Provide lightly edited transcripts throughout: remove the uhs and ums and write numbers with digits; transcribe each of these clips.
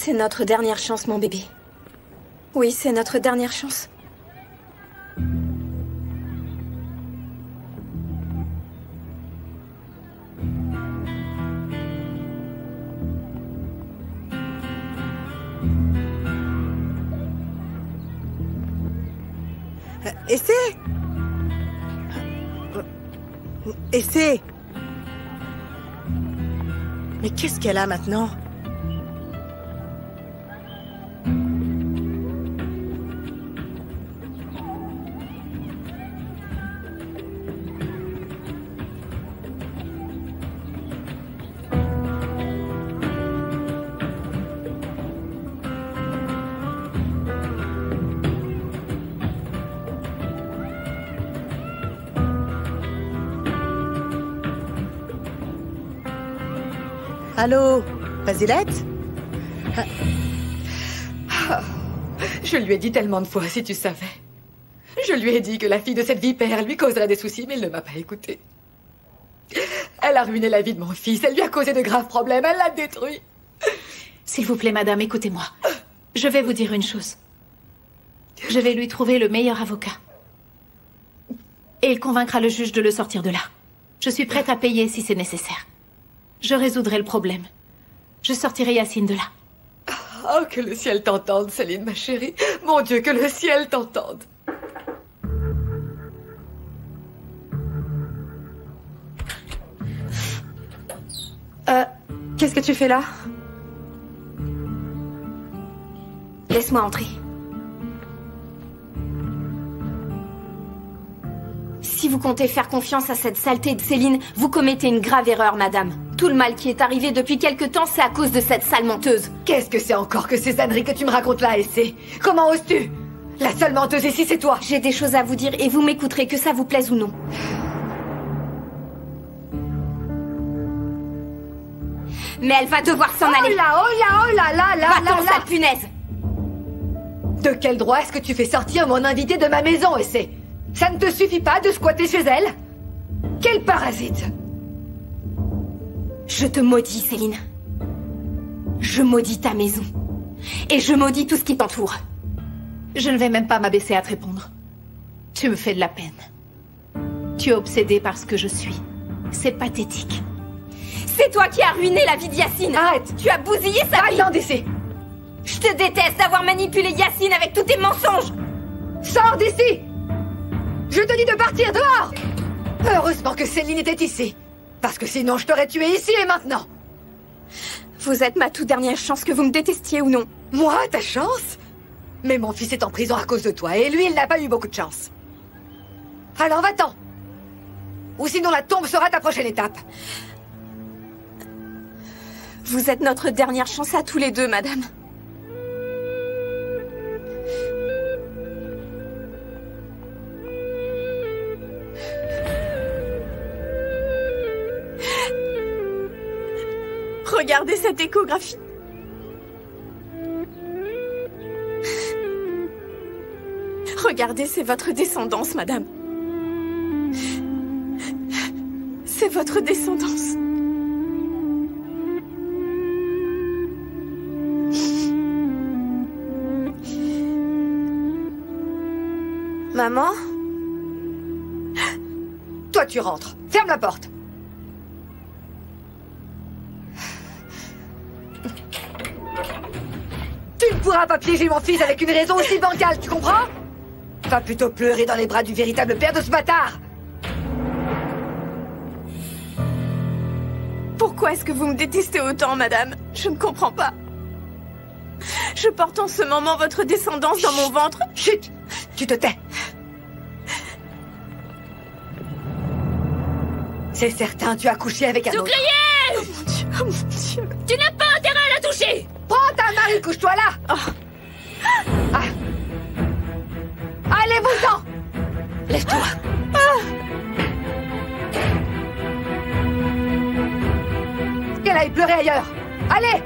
C'est notre dernière chance, mon bébé. Oui, c'est notre dernière chance. Essaie. Mais qu'est-ce qu'elle a maintenant? Allô, Basilette? Je lui ai dit tellement de fois, si tu savais. Je lui ai dit que la fille de cette vipère lui causerait des soucis, mais il ne m'a pas écouté. Elle a ruiné la vie de mon fils, elle lui a causé de graves problèmes, elle l'a détruit. S'il vous plaît, madame, écoutez-moi. Je vais vous dire une chose. Je vais lui trouver le meilleur avocat. Et il convaincra le juge de le sortir de là. Je suis prête à payer si c'est nécessaire. Je résoudrai le problème. Je sortirai Yacine de là. Oh, que le ciel t'entende, Céline, ma chérie. Mon Dieu, que le ciel t'entende. Qu'est-ce que tu fais là? Laisse-moi entrer. Si vous comptez faire confiance à cette saleté de Céline, vous commettez une grave erreur, madame. Tout le mal qui est arrivé depuis quelque temps, c'est à cause de cette sale menteuse. Qu'est-ce que c'est encore que ces âneries que tu me racontes là, Essay? Comment oses-tu? La seule menteuse ici, c'est toi. J'ai des choses à vous dire et vous m'écouterez, que ça vous plaise ou non. Mais elle va devoir s'en aller. Oh là, oh là, oh là là là là Va-t'en, sale punaise. De quel droit est-ce que tu fais sortir mon invité de ma maison, Essay? Ça ne te suffit pas de squatter chez elle? Quel parasite! Je te maudis, Céline. Je maudis ta maison. Et je maudis tout ce qui t'entoure. Je ne vais même pas m'abaisser à te répondre. Tu me fais de la peine. Tu es obsédée par ce que je suis. C'est pathétique. C'est toi qui as ruiné la vie de Yacine. Arrête. Tu as bousillé sa vie. Attends, d'ici. Je te déteste d'avoir manipulé Yacine avec tous tes mensonges. Sors d'ici. Je te dis de partir dehors. Heureusement que Céline était ici. Parce que sinon je t'aurais tué ici et maintenant. Vous êtes ma toute dernière chance, que vous me détestiez ou non. Moi, ta chance? Mais mon fils est en prison à cause de toi, et lui, il n'a pas eu beaucoup de chance. Alors va-t'en. Ou sinon la tombe sera ta prochaine étape. Vous êtes notre dernière chance à tous les deux, madame. Regardez cette échographie. Regardez, c'est votre descendance, madame. C'est votre descendance. Maman? Toi, tu rentres. Ferme la porte. Tu ne pourras pas piéger mon fils avec une raison aussi bancale, tu comprends? Va plutôt pleurer dans les bras du véritable père de ce bâtard. Pourquoi est-ce que vous me détestez autant, madame? Je ne comprends pas. Je porte en ce moment votre descendance dans mon ventre. Chut! Tu te tais. C'est certain, tu as couché avec un autre. Soucrier! Oh mon Dieu, oh mon Dieu. Tu n'as pas intérêt à la toucher! Prends ta main et couche-toi là. Oh. Ah. Allez-vous-en. Lève-toi. Qu'elle aille pleurer ailleurs. Allez.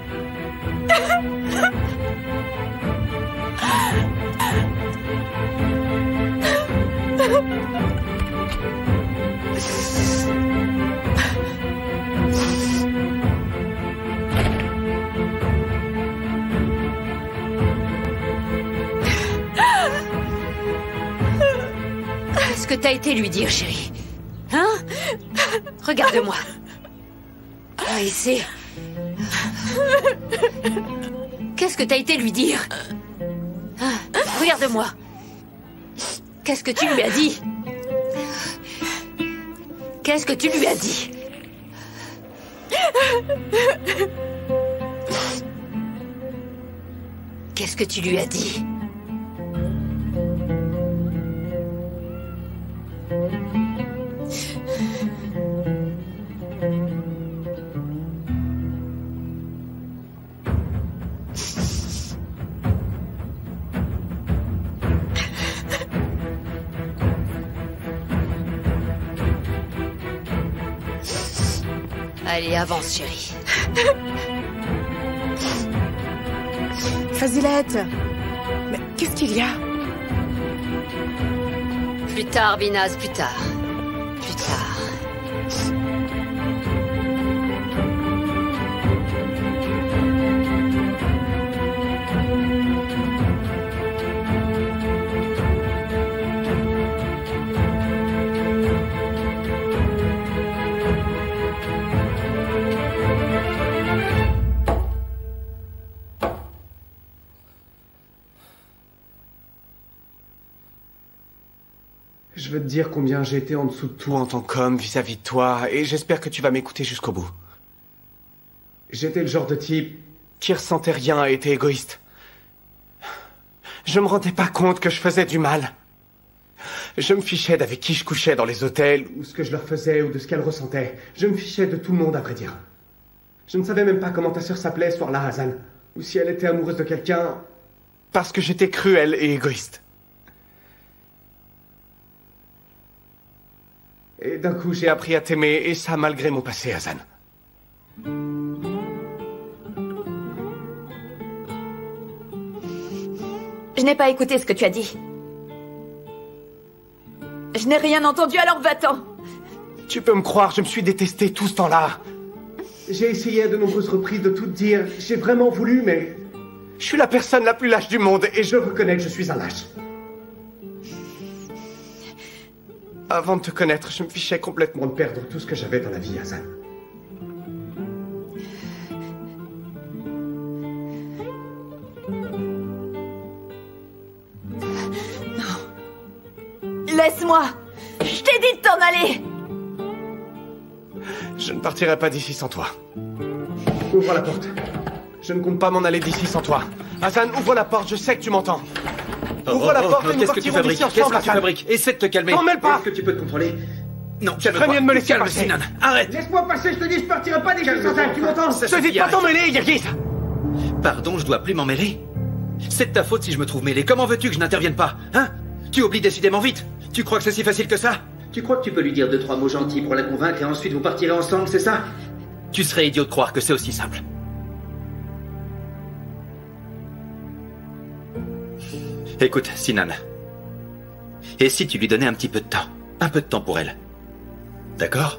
t'as été lui dire, chérie? Hein? Regarde-moi. Ah, et c'est... Qu'est-ce que t'as été lui dire? Hein? Regarde-moi. Qu'est-ce que tu lui as dit? Qu'est-ce que tu lui as dit? Qu'est-ce que tu lui as dit? Allez, avance, chérie. Fazilette! Mais qu'est-ce qu'il y a? Plus tard, Binaz, plus tard. Plus tard. Je veux te dire combien j'ai été en dessous de tout en tant qu'homme vis-à-vis de toi, et j'espère que tu vas m'écouter jusqu'au bout. J'étais le genre de type qui ressentait rien et était égoïste. Je me rendais pas compte que je faisais du mal. Je me fichais d'avec qui je couchais dans les hôtels, ou ce que je leur faisais, ou de ce qu'elles ressentaient. Je me fichais de tout le monde, à vrai dire. Je ne savais même pas comment ta sœur s'appelait ce soir-là, Hazan, ou si elle était amoureuse de quelqu'un, parce que j'étais cruel et égoïste. Et d'un coup, j'ai appris à t'aimer, et ça malgré mon passé, Hazan. Je n'ai pas écouté ce que tu as dit. Je n'ai rien entendu, alors va-t'en. Tu peux me croire, je me suis détesté tout ce temps-là. J'ai essayé à de nombreuses reprises de tout te dire. J'ai vraiment voulu, mais... Je suis la personne la plus lâche du monde, et je reconnais que je suis un lâche. Avant de te connaître, je me fichais complètement de perdre tout ce que j'avais dans la vie, Hazan. Laisse-moi. Je t'ai dit de t'en aller. Je ne partirai pas d'ici sans toi. Ouvre la porte. Je ne compte pas m'en aller d'ici sans toi. Hazan, ouvre la porte, je sais que tu m'entends. Ouvre la porte et nous partirons d'ici ensemble, Hazan. Essaie de te calmer. T'en mêle pas. Est-ce que tu peux te contrôler? Non, tu ferais mieux de me laisser passer. Sinan. Arrête. Laisse-moi passer, je te dis, je partirai pas d'ici sans toi, tu m'entends? Je te dis pas t'en mêler, Yergis. Pardon, je dois plus m'en mêler? C'est de ta faute si je me trouve mêlé. Comment veux-tu que je n'intervienne pas? Hein? Tu oublies décidément vite. Tu crois que c'est si facile que ça? Tu crois que tu peux lui dire 2-3 mots gentils pour la convaincre et ensuite vous partirez ensemble, c'est ça? Tu serais idiot de croire que c'est aussi simple. Écoute, Sinan. Et si tu lui donnais un petit peu de temps? Un peu de temps pour elle. D'accord?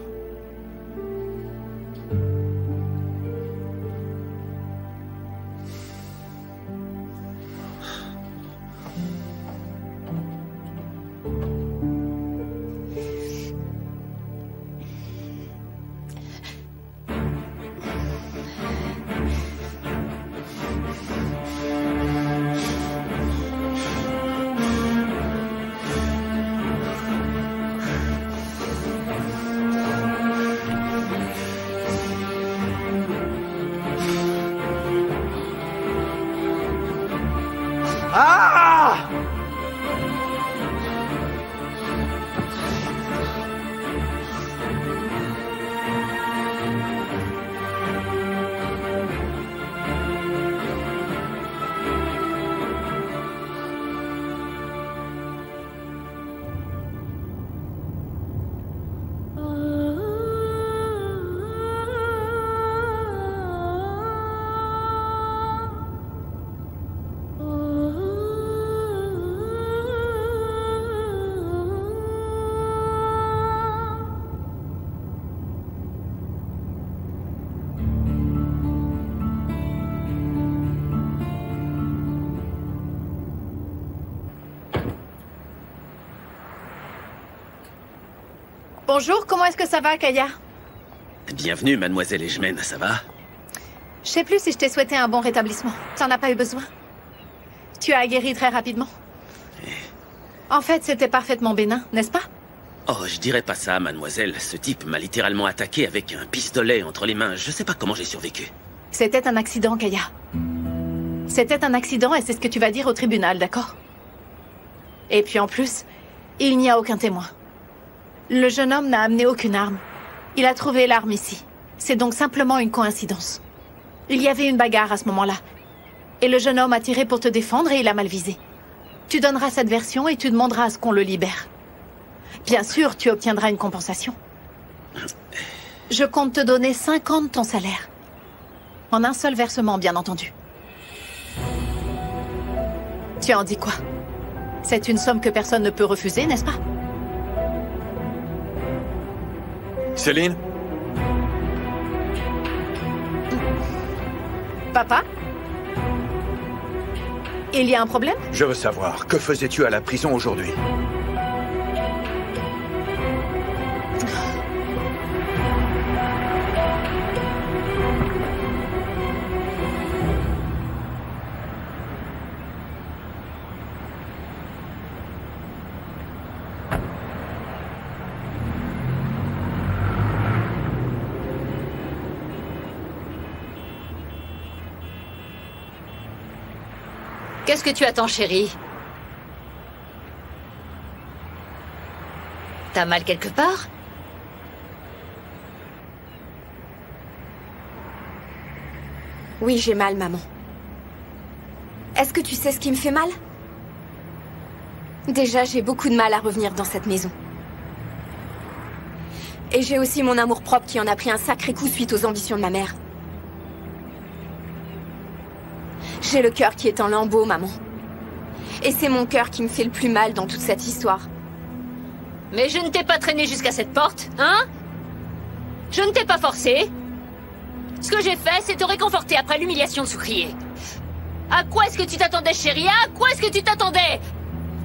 Ah! Bonjour, comment est-ce que ça va, Kaya? Bienvenue, mademoiselle Ejmen, ça va? Je sais plus si je t'ai souhaité un bon rétablissement. T'en as pas eu besoin. Tu as guéri très rapidement. En fait, c'était parfaitement bénin, n'est-ce pas? Oh, je dirais pas ça, mademoiselle. Ce type m'a littéralement attaqué avec un pistolet entre les mains. Je sais pas comment j'ai survécu. C'était un accident, Kaya. C'était un accident et c'est ce que tu vas dire au tribunal, d'accord? Et puis en plus, il n'y a aucun témoin. Le jeune homme n'a amené aucune arme. Il a trouvé l'arme ici. C'est donc simplement une coïncidence. Il y avait une bagarre à ce moment-là. Et le jeune homme a tiré pour te défendre et il a mal visé. Tu donneras cette version et tu demanderas à ce qu'on le libère. Bien sûr, tu obtiendras une compensation. Je compte te donner 5 ans de ton salaire. En un seul versement, bien entendu. Tu en dis quoi? C'est une somme que personne ne peut refuser, n'est-ce pas? Céline? Papa? Il y a un problème? Je veux savoir, que faisais-tu à la prison aujourd'hui? Qu'est-ce que tu attends, chérie? T'as mal quelque part? Oui, j'ai mal, maman. Est-ce que tu sais ce qui me fait mal? Déjà, j'ai beaucoup de mal à revenir dans cette maison. Et j'ai aussi mon amour-propre qui en a pris un sacré coup suite aux ambitions de ma mère. J'ai le cœur qui est en lambeaux, maman. Et c'est mon cœur qui me fait le plus mal dans toute cette histoire. Mais je ne t'ai pas traîné jusqu'à cette porte, hein? Je ne t'ai pas forcé. Ce que j'ai fait, c'est te réconforter après l'humiliation de Soukriye. À quoi est-ce que tu t'attendais, chérie? À quoi est-ce que tu t'attendais?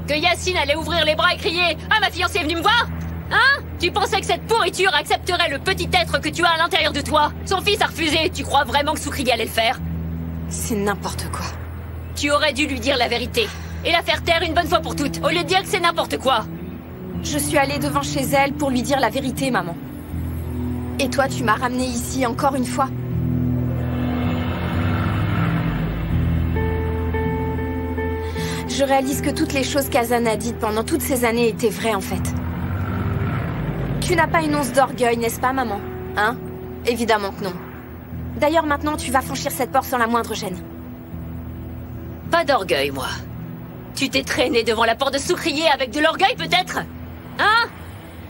Que Yacine allait ouvrir les bras et crier « Ah, ma fiancée est venue me voir ?» Hein? Tu pensais que cette pourriture accepterait le petit être que tu as à l'intérieur de toi? Son fils a refusé. Tu crois vraiment que Soukriye allait le faire? C'est n'importe quoi. Tu aurais dû lui dire la vérité. Et la faire taire une bonne fois pour toutes, au lieu de dire que c'est n'importe quoi. Je suis allée devant chez elle pour lui dire la vérité, maman. Et toi, tu m'as ramenée ici encore une fois. Je réalise que toutes les choses qu'Azan a dites pendant toutes ces années étaient vraies, en fait. Tu n'as pas une once d'orgueil, n'est-ce pas, maman? Hein? Évidemment que non. D'ailleurs, maintenant, tu vas franchir cette porte sans la moindre gêne. Pas d'orgueil, moi. Tu t'es traîné devant la porte de Soukriye avec de l'orgueil, peut-être? Hein?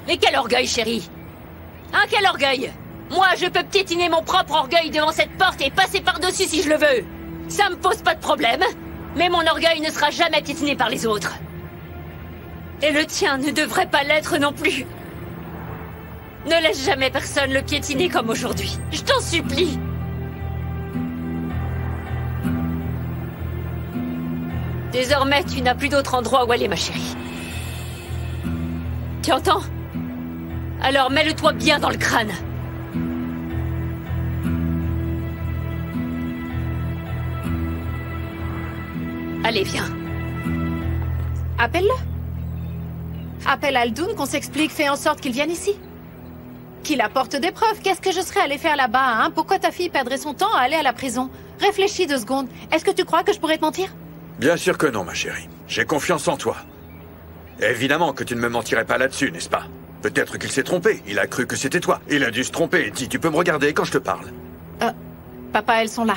Mais quel orgueil, chérie? Hein, quel orgueil? Moi, je peux piétiner mon propre orgueil devant cette porte et passer par-dessus si je le veux. Ça me pose pas de problème. Mais mon orgueil ne sera jamais piétiné par les autres. Et le tien ne devrait pas l'être non plus. Ne laisse jamais personne le piétiner comme aujourd'hui. Je t'en supplie. Désormais, tu n'as plus d'autre endroit où aller, ma chérie. Tu entends? Alors mets-le-toi bien dans le crâne. Allez, viens. Appelle-le. Appelle Aldoun, qu'on s'explique, fais en sorte qu'il vienne ici. Qu'il apporte des preuves. Qu'est-ce que je serais allée faire là-bas, hein? Pourquoi ta fille perdrait son temps à aller à la prison? Réfléchis 2 secondes. Est-ce que tu crois que je pourrais te mentir? Bien sûr que non, ma chérie. J'ai confiance en toi. Évidemment que tu ne me mentirais pas là-dessus, n'est-ce pas? Peut-être qu'il s'est trompé. Il a cru que c'était toi. Il a dû se tromper. Dis, tu peux me regarder quand je te parle. Papa, elles sont là.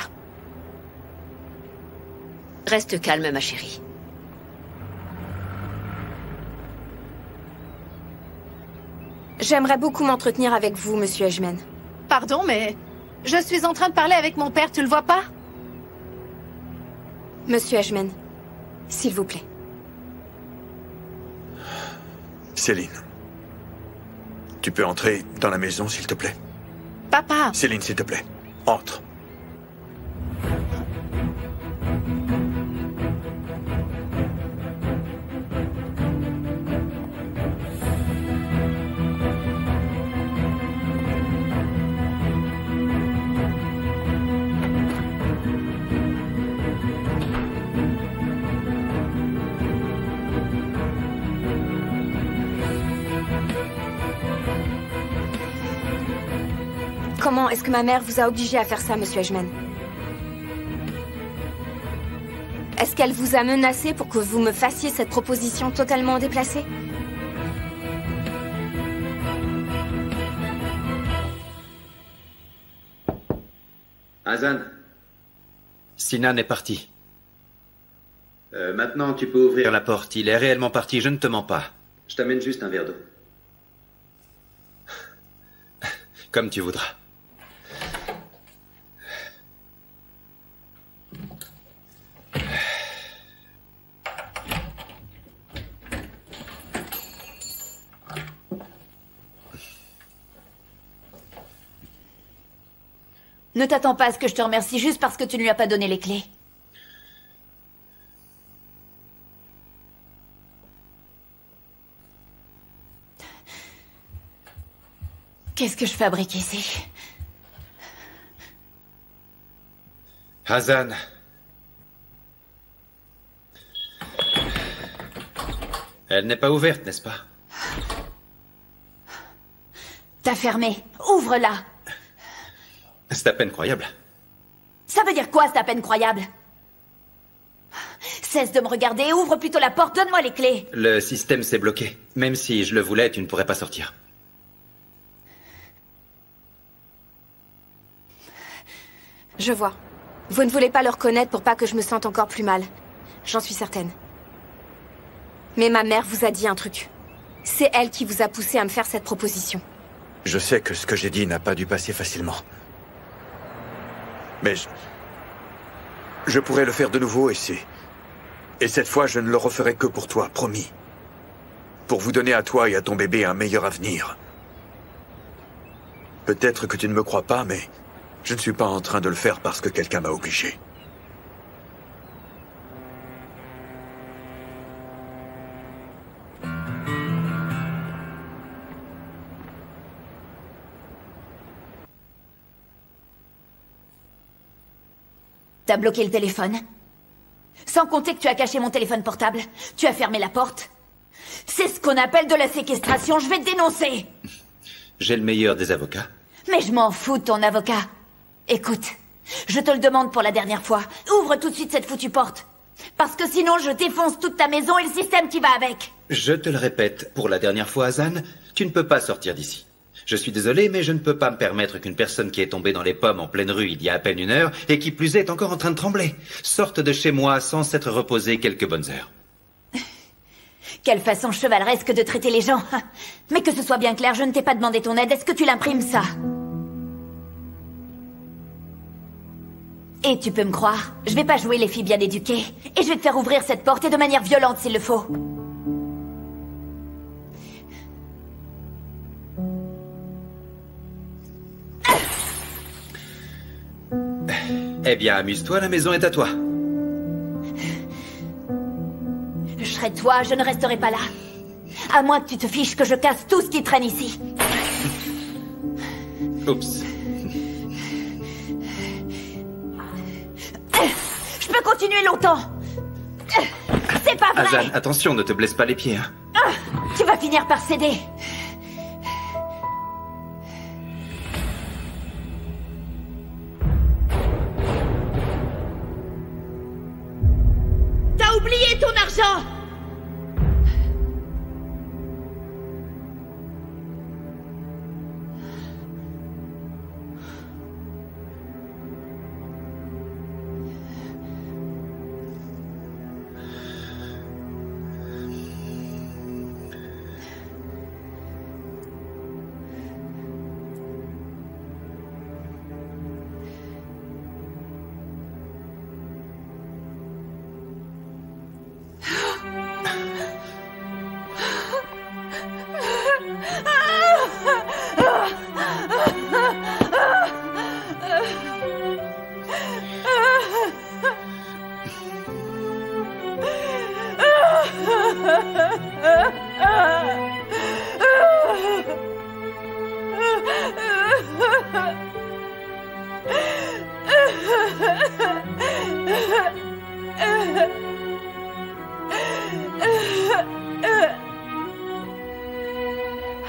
Reste calme, ma chérie. J'aimerais beaucoup m'entretenir avec vous, monsieur Ejmen. Pardon, mais je suis en train de parler avec mon père, tu le vois pas? Monsieur Ejmen, s'il vous plaît. Céline. Tu peux entrer dans la maison, s'il te plaît? Papa! Céline, s'il te plaît. Entre. Comment est-ce que ma mère vous a obligé à faire ça, monsieur Edgeman? Est-ce qu'elle vous a menacé pour que vous me fassiez cette proposition totalement déplacée? Hazan, Sinan est parti. maintenant tu peux ouvrir La porte, il est réellement parti, je ne te mens pas. Je t'amène juste un verre d'eau. Comme tu voudras. Ne t'attends pas à ce que je te remercie juste parce que tu ne lui as pas donné les clés. Qu'est-ce que je fabrique ici? Hazan. Elle n'est pas ouverte, n'est-ce pas? T'as fermé. Ouvre-la. C'est à peine croyable. Ça veut dire quoi, c'est à peine croyable? Cesse de me regarder et ouvre plutôt la porte, donne-moi les clés. Le système s'est bloqué. Même si je le voulais, tu ne pourrais pas sortir. Je vois. Vous ne voulez pas le reconnaître pour pas que je me sente encore plus mal. J'en suis certaine. Mais ma mère vous a dit un truc. C'est elle qui vous a poussé à me faire cette proposition. Je sais que ce que j'ai dit n'a pas dû passer facilement. Mais je pourrais le faire de nouveau et cette fois, je ne le referai que pour toi, promis. Pour vous donner à toi et à ton bébé un meilleur avenir. Peut-être que tu ne me crois pas, mais je ne suis pas en train de le faire parce que quelqu'un m'a obligé. T'as bloqué le téléphone. Sans compter que tu as caché mon téléphone portable. Tu as fermé la porte. C'est ce qu'on appelle de la séquestration. Je vais te dénoncer. J'ai le meilleur des avocats. Mais je m'en fous de ton avocat. Écoute, je te le demande pour la dernière fois. Ouvre tout de suite cette foutue porte. Parce que sinon, je défonce toute ta maison et le système qui va avec. Je te le répète, pour la dernière fois, Hazan, tu ne peux pas sortir d'ici. Je suis désolé, mais je ne peux pas me permettre qu'une personne qui est tombée dans les pommes en pleine rue il y a à peine 1 heure, et qui plus est encore en train de trembler, sorte de chez moi sans s'être reposée quelques bonnes heures. Quelle façon chevaleresque de traiter les gens. Mais que ce soit bien clair, je ne t'ai pas demandé ton aide. Est-ce que tu l'imprimes, ça? Et tu peux me croire, je vais pas jouer les filles bien éduquées. Et je vais te faire ouvrir cette porte, et de manière violente s'il le faut. Eh bien, amuse-toi, la maison est à toi. Je serai toi, je ne resterai pas là. À moins que tu te fiches que je casse tout ce qui traîne ici. Oups. Je peux continuer longtemps. C'est pas vrai. Hazan, attention, ne te blesse pas les pieds, hein. Tu vas finir par céder. T'as oublié ton argent.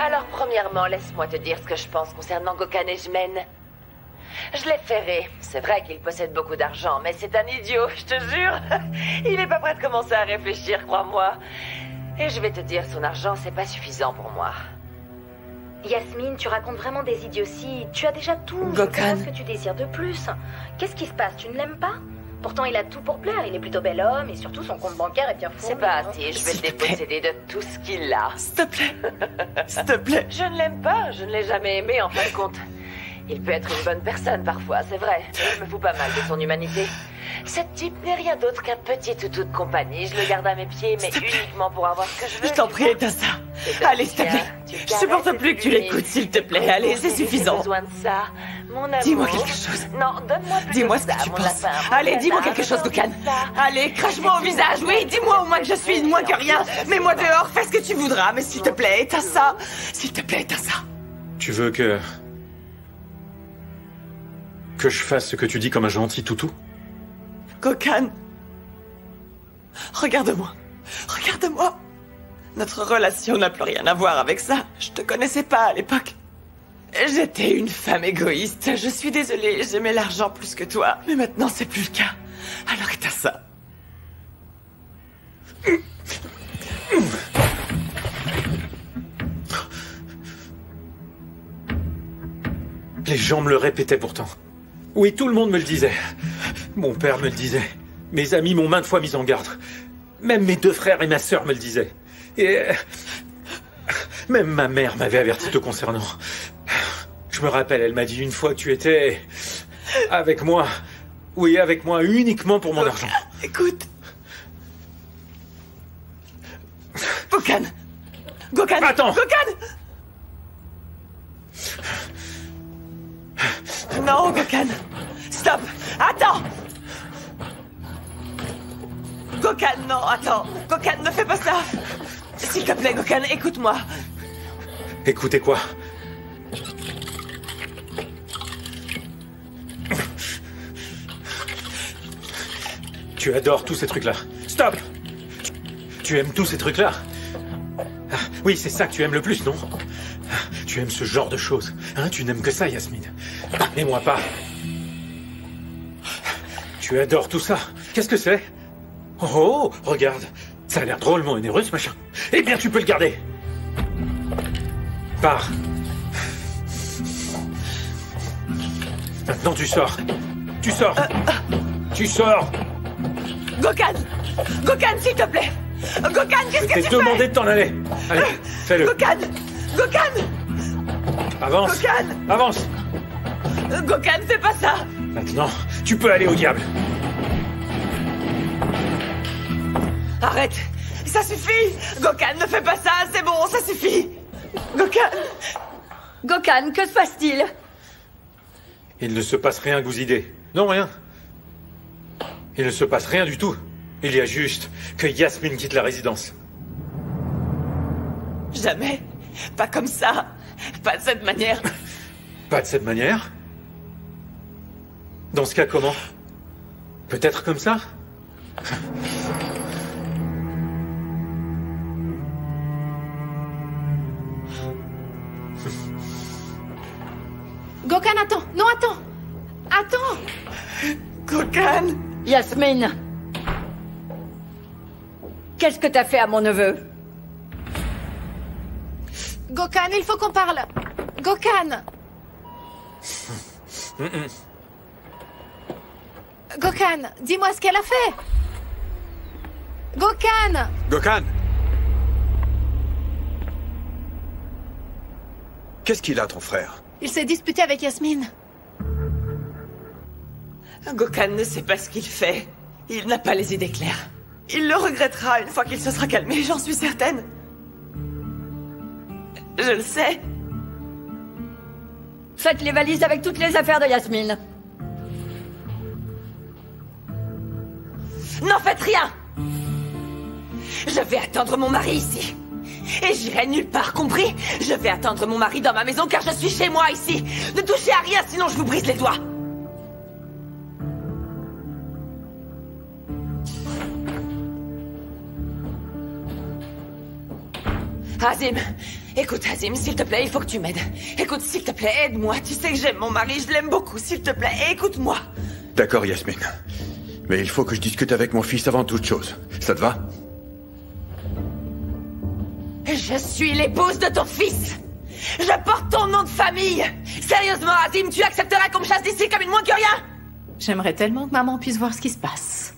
Alors, premièrement, laisse-moi te dire ce que je pense concernant Gokhan Edgeman. Je l'ai ferré. C'est vrai qu'il possède beaucoup d'argent, mais c'est un idiot, je te jure. Il est pas prêt de commencer à réfléchir, crois-moi. Et je vais te dire, son argent, c'est pas suffisant pour moi. Yasmine, tu racontes vraiment des idioties. Tu as déjà tout. Je Gokhan. sais pas ce que tu désires de plus. Qu'est-ce qui se passe? Tu ne l'aimes pas? Pourtant, il a tout pour plaire. Il est plutôt bel homme et surtout son compte bancaire est bien fourni. C'est pas hein. assez, je vais le déposséder de tout ce qu'il a. S'il te plaît. S'il te plaît. Je ne l'aime pas, je ne l'ai jamais aimé en fin de compte. Il peut être une bonne personne parfois, c'est vrai. Mais je me fous pas mal de son humanité. Ce type n'est rien d'autre qu'un petit toutou de compagnie. Je le garde à mes pieds, mais uniquement pour avoir ce que je veux. Je t'en prie, éteins ça. Allez, s'il te plaît. Je supporte plus que tu l'écoutes, s'il te plaît. Allez, c'est suffisant. J'ai besoin de ça, mon amour. Dis-moi quelque chose. Non, donne-moi plus Dis-moi de ce que ça, tu mon penses. lapin, mon Allez, dis-moi lapin, quelque chose, Gokhan. donne-moi ça. Allez, crache-moi au visage. Oui, dis-moi au moins que je suis moins que rien. Mets-moi dehors, fais ce que tu voudras. Mais s'il te plaît, éteins ça. S'il te plaît, éteins ça. Tu veux que je fasse ce que tu dis comme un gentil toutou? Gokhan. Regarde-moi. Regarde-moi. Notre relation n'a plus rien à voir avec ça. Je te connaissais pas à l'époque. J'étais une femme égoïste. Je suis désolée, j'aimais l'argent plus que toi. Mais maintenant, c'est plus le cas. Alors éteins ça. Les gens me le répétaient pourtant. Oui, tout le monde me le disait. Mon père me le disait. Mes amis m'ont maintes fois mis en garde. Même mes deux frères et ma sœur me le disaient. Et même ma mère m'avait averti te concernant. Je me rappelle, elle m'a dit une fois que tu étais avec moi. Oui, avec moi uniquement pour mon argent. Écoute. Gokhan. Gokhan. Attends. Gokhan. Non, Gokhan. Stop. Attends. Gokhan, non, attends. Gokhan, ne fais pas ça. S'il te plaît, Gokhan, écoute-moi. Écoutez quoi? Tu adores tous ces trucs-là. Stop! Tu aimes tous ces trucs-là? Ah, oui, c'est ça que tu aimes le plus, non? Ah, tu aimes ce genre de choses. Hein, tu n'aimes que ça, Yasmine. Et moi pas. Tu adores tout ça. Qu'est-ce que c'est? Oh, regarde. Ça a l'air drôlement onéreux, ce machin. Eh bien, tu peux le garder. Pars. Maintenant, tu sors. Tu sors. Tu sors. Gokhan. Gokhan, s'il te plaît. Gokhan, qu'est-ce que tu fais? Je t'ai demandé de t'en aller. Allez, fais-le. Gokhan. Gokhan. Avance. Gokhan. Avance. Gokhan, fais pas ça. Maintenant, tu peux aller au diable. Arrête. Ça suffit. Gokhan, ne fais pas ça. C'est bon, ça suffit. Gokhan. Gokhan, que se passe-t-il? Il ne se passe rien, Gouzidé. Non, rien. Il ne se passe rien du tout. Il y a juste que Yasmine quitte la résidence. Jamais. Pas comme ça. Pas de cette manière. Pas de cette manière? Dans ce cas, comment? Peut-être comme ça? Gokhan, attends. Non, attends. Attends. Gokhan. Yasmine. Qu'est-ce que t'as fait à mon neveu? Gokhan, il faut qu'on parle. Gokhan. Gokhan, dis-moi ce qu'elle a fait. Gokhan. Gokhan! Qu'est-ce qu'il a, ton frère? Il s'est disputé avec Yasmine. Gokhan ne sait pas ce qu'il fait. Il n'a pas les idées claires. Il le regrettera une fois qu'il se sera calmé, j'en suis certaine. Je le sais. Faites les valises avec toutes les affaires de Yasmine. N'en faites rien. Je vais attendre mon mari ici. Et j'irai nulle part, compris? Je vais attendre mon mari dans ma maison car je suis chez moi ici. Ne touchez à rien sinon je vous brise les doigts. Azim, écoute Azim, s'il te plaît, il faut que tu m'aides. Écoute, s'il te plaît, aide-moi. Tu sais que j'aime mon mari, je l'aime beaucoup. S'il te plaît, écoute-moi. D'accord, Yasmine. Mais il faut que je discute avec mon fils avant toute chose. Ça te va? Je suis l'épouse de ton fils. Je porte ton nom de famille. Sérieusement, Azim, tu accepterais qu'on me chasse d'ici comme une moins que rien? J'aimerais tellement que maman puisse voir ce qui se passe.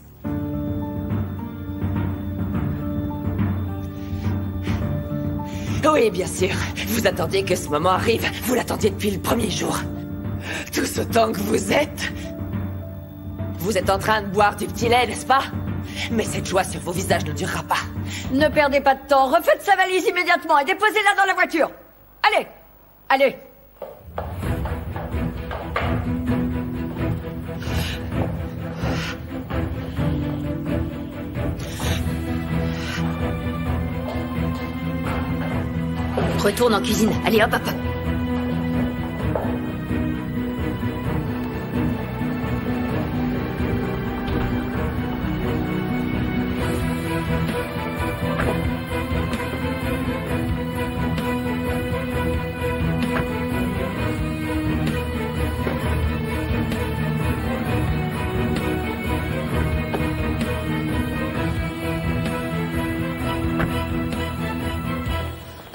Oui, bien sûr. Vous attendiez que ce moment arrive. Vous l'attendiez depuis le premier jour. Tout ce temps que vous êtes... Vous êtes en train de boire du petit lait, n'est-ce pas? Mais cette joie sur vos visages ne durera pas. Ne perdez pas de temps, refaites sa valise immédiatement et déposez-la dans la voiture. Allez, allez. Retourne en cuisine. Allez, hop, hop.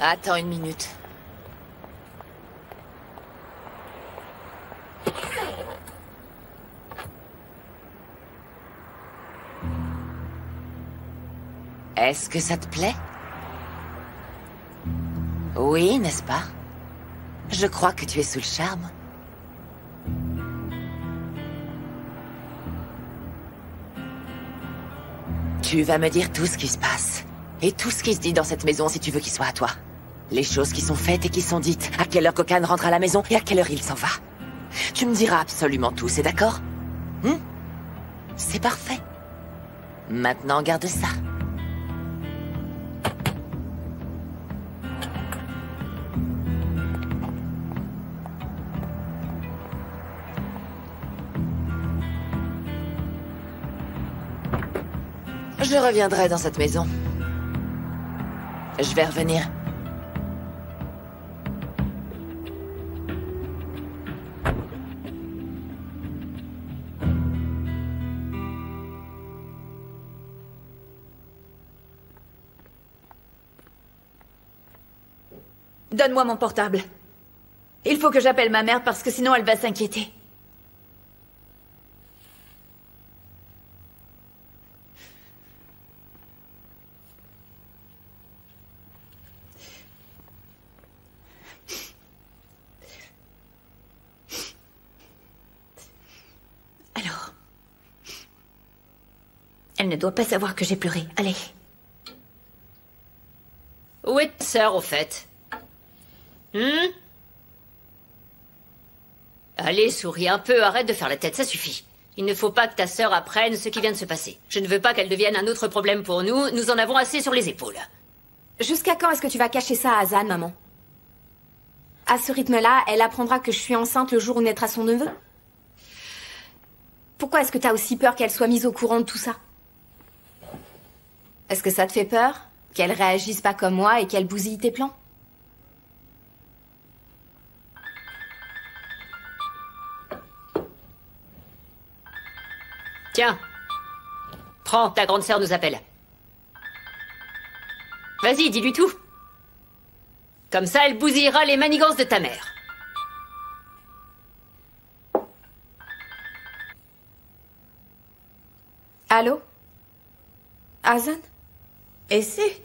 Attends une minute. Est-ce que ça te plaît? Oui, n'est-ce pas? Je crois que tu es sous le charme. Tu vas me dire tout ce qui se passe. Et tout ce qui se dit dans cette maison si tu veux qu'il soit à toi. Les choses qui sont faites et qui sont dites. À quelle heure Kokhan rentre à la maison et à quelle heure il s'en va. Tu me diras absolument tout, c'est d'accord? C'est parfait. Maintenant, garde ça. Je reviendrai dans cette maison. Je vais revenir. Donne-moi mon portable. Il faut que j'appelle ma mère parce que sinon elle va s'inquiéter. Alors... Elle ne doit pas savoir que j'ai pleuré. Allez. Où est ta sœur, au fait? Allez, souris un peu, arrête de faire la tête, ça suffit. Il ne faut pas que ta sœur apprenne ce qui vient de se passer. Je ne veux pas qu'elle devienne un autre problème pour nous, nous en avons assez sur les épaules. Jusqu'à quand est-ce que tu vas cacher ça à Azan, maman? À ce rythme-là, elle apprendra que je suis enceinte le jour où naîtra son neveu. Pourquoi est-ce que t'as aussi peur qu'elle soit mise au courant de tout ça? Est-ce que ça te fait peur? Qu'elle réagisse pas comme moi et qu'elle bousille tes plans? Tiens. Prends, ta grande sœur nous appelle. Vas-y, dis-lui tout. Comme ça, elle bousillera les manigances de ta mère. Allô? Azan? Et c'est...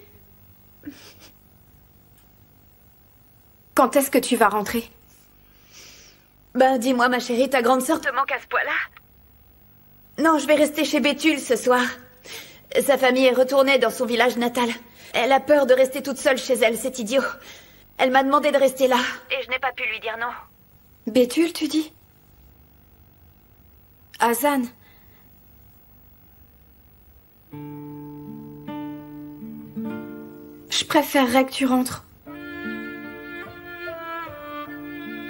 Quand est-ce que tu vas rentrer? Ben, dis-moi, ma chérie, ta grande sœur te manque à ce point-là? Non, je vais rester chez Béthul ce soir. Sa famille est retournée dans son village natal. Elle a peur de rester toute seule chez elle, c'est idiot. Elle m'a demandé de rester là. Et je n'ai pas pu lui dire non. Béthul, tu dis? Azan? Je préférerais que tu rentres.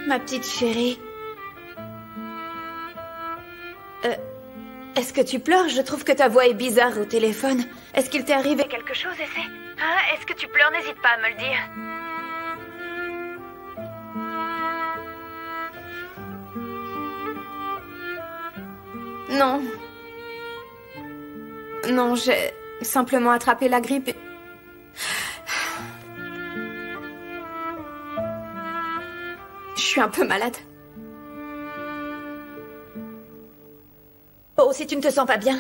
Ma petite chérie. Est-ce que tu pleures? Je trouve que ta voix est bizarre au téléphone. Est-ce qu'il t'est arrivé quelque chose, Essay? Hein, est-ce que tu pleures? N'hésite pas à me le dire. Non. Non, j'ai simplement attrapé la grippe. Je suis un peu malade. Oh, si tu ne te sens pas bien,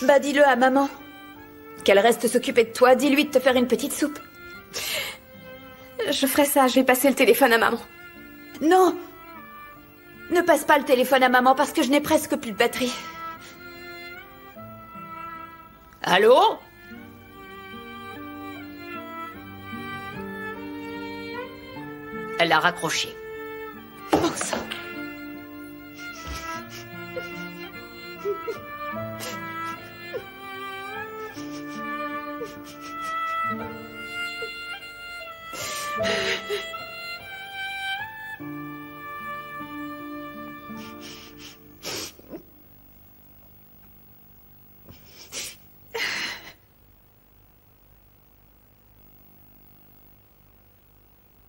bah dis-le à maman. Qu'elle reste s'occuper de toi, dis-lui de te faire une petite soupe. Je ferai ça, je vais passer le téléphone à maman. Non! Ne passe pas le téléphone à maman parce que je n'ai presque plus de batterie. Allô? Elle a raccroché. Bon sang.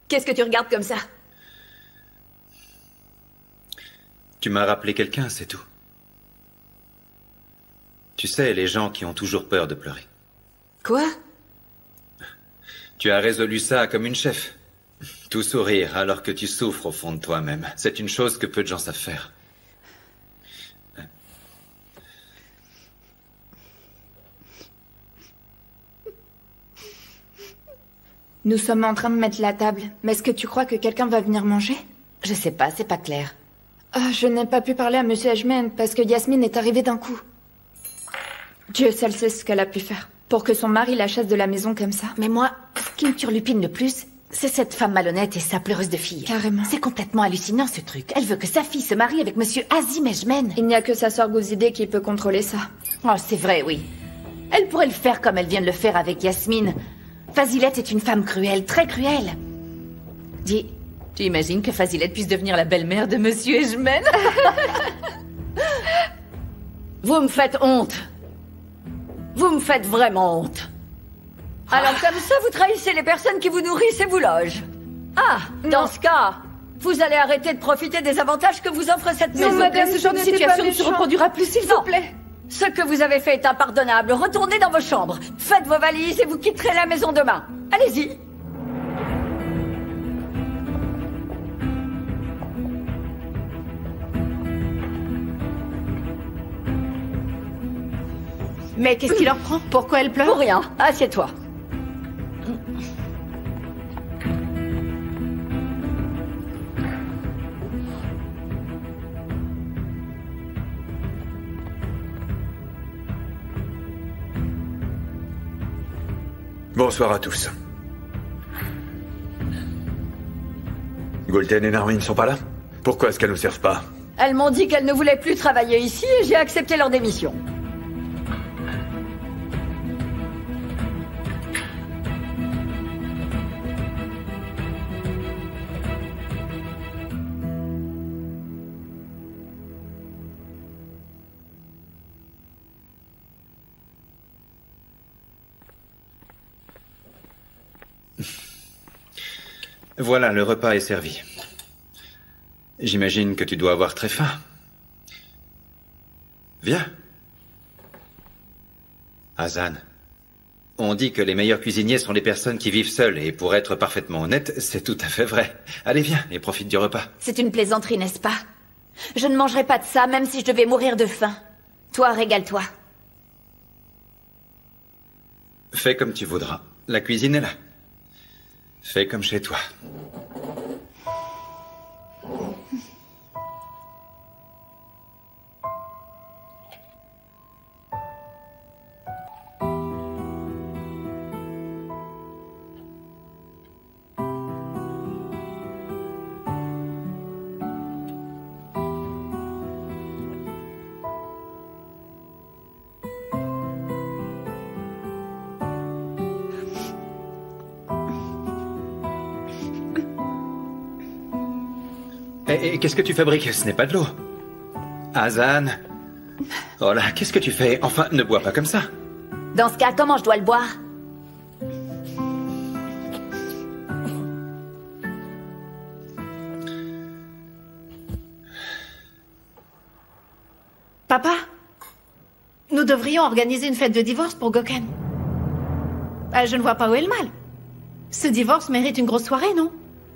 Qu'est-ce que tu regardes comme ça? Tu m'as rappelé quelqu'un, c'est tout. Tu sais, les gens qui ont toujours peur de pleurer. Quoi? Tu as résolu ça comme une chef. Tout sourire alors que tu souffres au fond de toi-même. C'est une chose que peu de gens savent faire. Nous sommes en train de mettre la table. Mais est-ce que tu crois que quelqu'un va venir manger? Je sais pas, c'est pas clair. Je n'ai pas pu parler à Monsieur Ajmen parce que Yasmine est arrivée d'un coup. Dieu seul sait ce qu'elle a pu faire pour que son mari la chasse de la maison comme ça. Mais moi, ce qui me turlupine le plus, c'est cette femme malhonnête et sa pleureuse de fille. Carrément. C'est complètement hallucinant ce truc. Elle veut que sa fille se marie avec Monsieur Azim Ejmen. Il n'y a que sa sœur Gouzideh qui peut contrôler ça. Oh, c'est vrai, oui. Elle pourrait le faire comme elle vient de le faire avec Yasmine. Fazilette est une femme cruelle, très cruelle. Dis, tu imagines que Fazilette puisse devenir la belle-mère de Monsieur Ejmen? Vous me faites honte. Vous me faites vraiment honte. Alors comme ça, vous trahissez les personnes qui vous nourrissent et vous logent. Ah, dans ce cas, vous allez arrêter de profiter des avantages que vous offre cette maison. Non, madame, ce genre de situation ne se reproduira plus, s'il vous plaît. Ce que vous avez fait est impardonnable. Retournez dans vos chambres. Faites vos valises et vous quitterez la maison demain. Allez-y. Mais qu'est-ce qui leur prend? Pourquoi elle pleure? Pour rien. Assieds-toi. Bonsoir à tous. Gulten et Narmi ne sont pas là? Pourquoi est-ce qu'elles ne servent pas? Elles m'ont dit qu'elles ne voulaient plus travailler ici et j'ai accepté leur démission. Voilà, le repas est servi. J'imagine que tu dois avoir très faim. Viens. Hazan, on dit que les meilleurs cuisiniers sont les personnes qui vivent seules, et pour être parfaitement honnête, c'est tout à fait vrai. Allez, viens et profite du repas. C'est une plaisanterie, n'est-ce pas? Je ne mangerai pas de ça, même si je devais mourir de faim. Toi, régale-toi. Fais comme tu voudras. La cuisine est là. Fais comme chez toi. Et qu'est-ce que tu fabriques? Ce n'est pas de l'eau. Hazan. Oh là, qu'est-ce que tu fais? Enfin, ne bois pas comme ça. Dans ce cas, comment je dois le boire? Papa, nous devrions organiser une fête de divorce pour Goken. Je ne vois pas où est le mal. Ce divorce mérite une grosse soirée, non?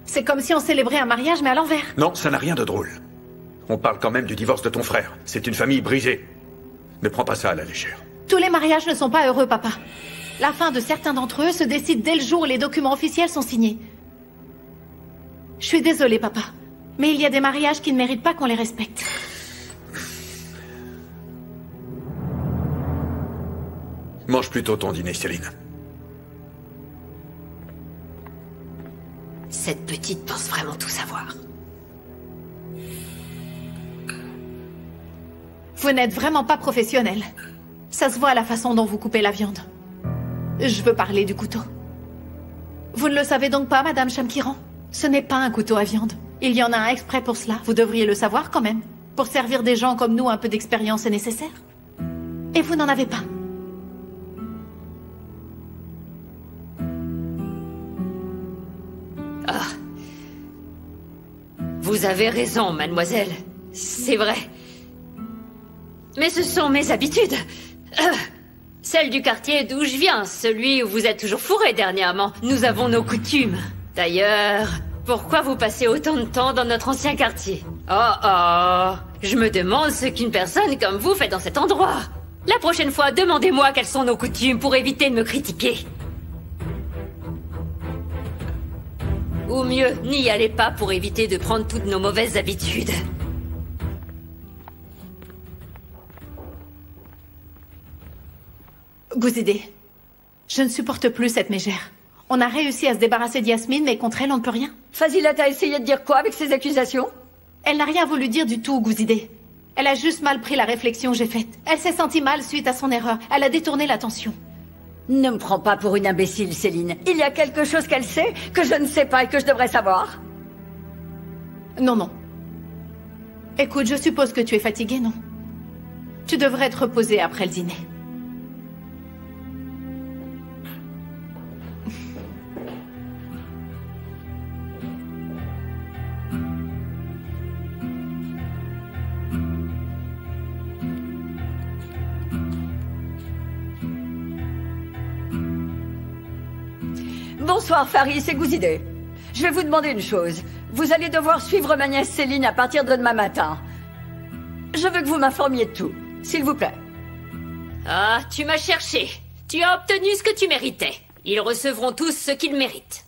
C'est comme si on célébrait un mariage, mais à l'envers. Non, ça n'a rien de drôle. On parle quand même du divorce de ton frère. C'est une famille brisée. Ne prends pas ça à la légère. Tous les mariages ne sont pas heureux, papa. La fin de certains d'entre eux se décide dès le jour où les documents officiels sont signés. Je suis désolée, papa. Mais il y a des mariages qui ne méritent pas qu'on les respecte. Mange plutôt ton dîner, Céline. Cette petite pense vraiment tout savoir. Vous n'êtes vraiment pas professionnel. Ça se voit à la façon dont vous coupez la viande. Je veux parler du couteau. Vous ne le savez donc pas, Madame Shamkiran? Ce n'est pas un couteau à viande. Il y en a un exprès pour cela. Vous devriez le savoir quand même. Pour servir des gens comme nous, un peu d'expérience est nécessaire. Et vous n'en avez pas. Ah. Vous avez raison, mademoiselle. C'est vrai. Mais ce sont mes habitudes. Celles du quartier d'où je viens, celui où vous êtes toujours fourré dernièrement. Nous avons nos coutumes. D'ailleurs, pourquoi vous passez autant de temps dans notre ancien quartier? Oh, je me demande ce qu'une personne comme vous fait dans cet endroit. La prochaine fois, demandez-moi quelles sont nos coutumes pour éviter de me critiquer. Ou mieux, n'y allez pas pour éviter de prendre toutes nos mauvaises habitudes. Gouzidé, je ne supporte plus cette mégère. On a réussi à se débarrasser d'Yasmine, mais contre elle, on ne peut rien. Fazila t'a essayé de dire quoi avec ces accusations? Elle n'a rien voulu dire du tout, Gouzidé. Elle a juste mal pris la réflexion que j'ai faite. Elle s'est sentie mal suite à son erreur. Elle a détourné l'attention. Ne me prends pas pour une imbécile, Céline. Il y a quelque chose qu'elle sait, que je ne sais pas et que je devrais savoir. Non, non. Écoute, je suppose que tu es fatiguée, non? Tu devrais te reposer après le dîner. Bonsoir Faris, c'est Gouzidé. Je vais vous demander une chose. Vous allez devoir suivre ma nièce Céline à partir de demain matin. Je veux que vous m'informiez de tout, s'il vous plaît. Ah, tu m'as cherché. Tu as obtenu ce que tu méritais. Ils recevront tous ce qu'ils méritent.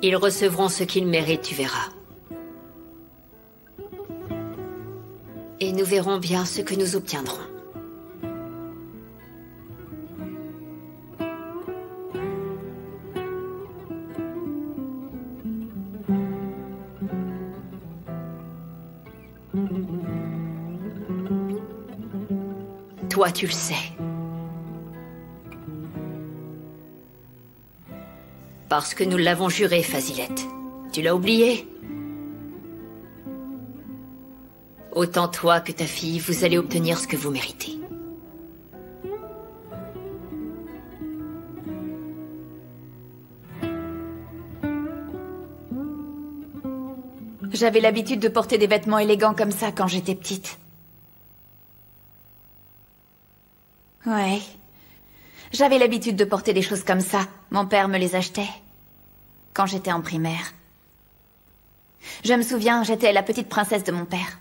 Ils recevront ce qu'ils méritent, tu verras. Et nous verrons bien ce que nous obtiendrons. Toi, tu le sais. Parce que nous l'avons juré, Fazilette. Tu l'as oublié? Autant toi que ta fille, vous allez obtenir ce que vous méritez. J'avais l'habitude de porter des vêtements élégants comme ça quand j'étais petite. Ouais. J'avais l'habitude de porter des choses comme ça. Mon père me les achetait. Quand j'étais en primaire. Je me souviens, j'étais la petite princesse de mon père.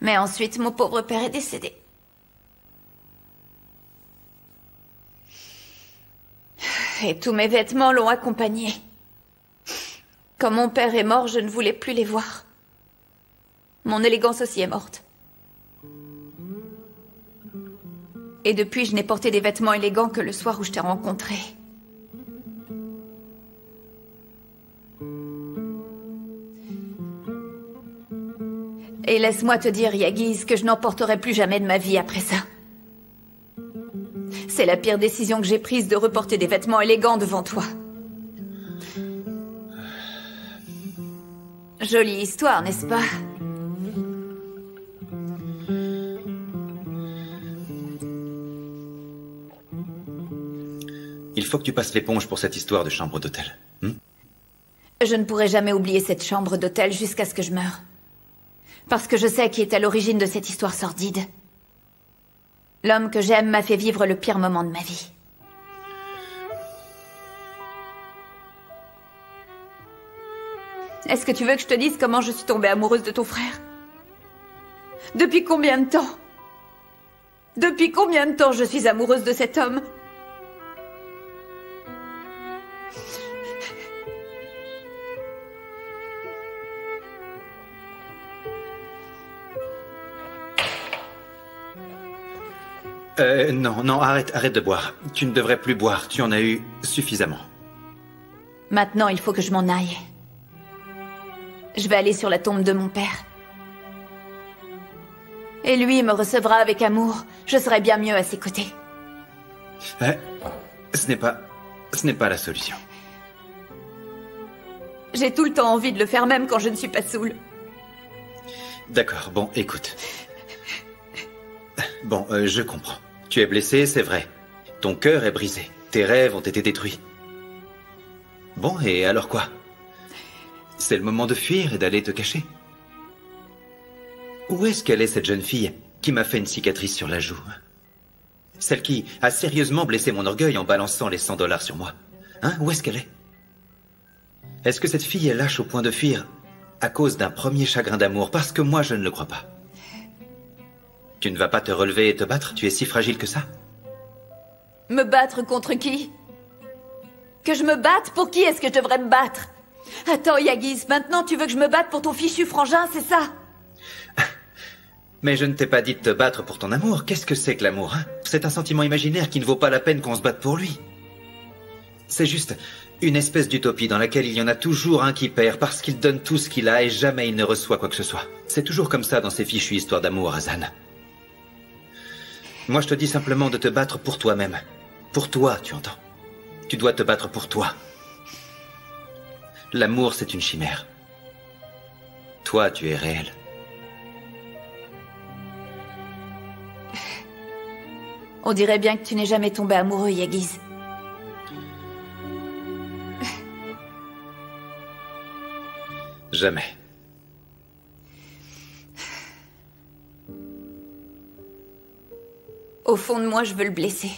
Mais ensuite, mon pauvre père est décédé. Et tous mes vêtements l'ont accompagné. Quand mon père est mort, je ne voulais plus les voir. Mon élégance aussi est morte. Et depuis, je n'ai porté des vêtements élégants que le soir où je t'ai rencontré. Et laisse-moi te dire, Yagiz, que je n'en porterai plus jamais de ma vie après ça. C'est la pire décision que j'ai prise de reporter des vêtements élégants devant toi. Jolie histoire, n'est-ce pas? Il faut que tu passes l'éponge pour cette histoire de chambre d'hôtel. Je ne pourrai jamais oublier cette chambre d'hôtel jusqu'à ce que je meure. Parce que je sais qui est à l'origine de cette histoire sordide. L'homme que j'aime m'a fait vivre le pire moment de ma vie. Est-ce que tu veux que je te dise comment je suis tombée amoureuse de ton frère? Depuis combien de temps? Depuis combien de temps je suis amoureuse de cet homme? Non, arrête de boire. Tu ne devrais plus boire, tu en as eu suffisamment. Maintenant, il faut que je m'en aille. Je vais aller sur la tombe de mon père. Et lui me recevra avec amour. Je serai bien mieux à ses côtés. Ce n'est pas la solution. J'ai tout le temps envie de le faire même quand je ne suis pas saoule. D'accord, bon, écoute. Bon, je comprends. Tu es blessé, c'est vrai. Ton cœur est brisé. Tes rêves ont été détruits. Bon, et alors quoi? C'est le moment de fuir et d'aller te cacher. Où est-ce qu'elle est, cette jeune fille qui m'a fait une cicatrice sur la joue? Celle qui a sérieusement blessé mon orgueil en balançant les $100 sur moi. Hein? Où est-ce qu'elle est? Est-ce que cette fille est lâche au point de fuir à cause d'un premier chagrin d'amour? Parce que moi, je ne le crois pas. Tu ne vas pas te relever et te battre? Tu es si fragile que ça? Me battre contre qui? Que je me batte? Pour qui est-ce que je devrais me battre? Attends, Yagiz, maintenant tu veux que je me batte pour ton fichu frangin, c'est ça? Mais je ne t'ai pas dit de te battre pour ton amour. Qu'est-ce que c'est que l'amour, hein? C'est un sentiment imaginaire qui ne vaut pas la peine qu'on se batte pour lui. C'est juste une espèce d'utopie dans laquelle il y en a toujours un qui perd parce qu'il donne tout ce qu'il a et jamais il ne reçoit quoi que ce soit. C'est toujours comme ça dans ces fichues histoires d'amour, Hazan. Moi, je te dis simplement de te battre pour toi-même. Pour toi, tu entends? Tu dois te battre pour toi. L'amour, c'est une chimère. Toi, tu es réel. On dirait bien que tu n'es jamais tombé amoureux, Yagiz. Jamais. Au fond de moi, je veux le blesser.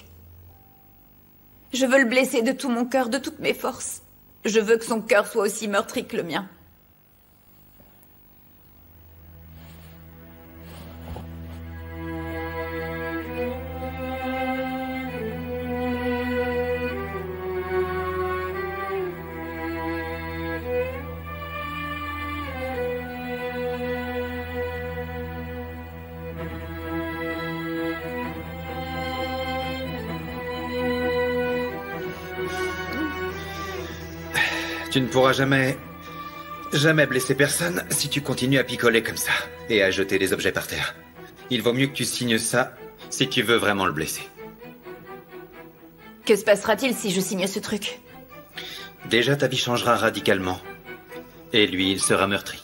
Je veux le blesser de tout mon cœur, de toutes mes forces. Je veux que son cœur soit aussi meurtri que le mien. Tu ne pourras jamais blesser personne si tu continues à picoler comme ça et à jeter des objets par terre. Il vaut mieux que tu signes ça si tu veux vraiment le blesser. Que se passera-t-il si je signe ce truc? Déjà, ta vie changera radicalement. Et lui, il sera meurtri.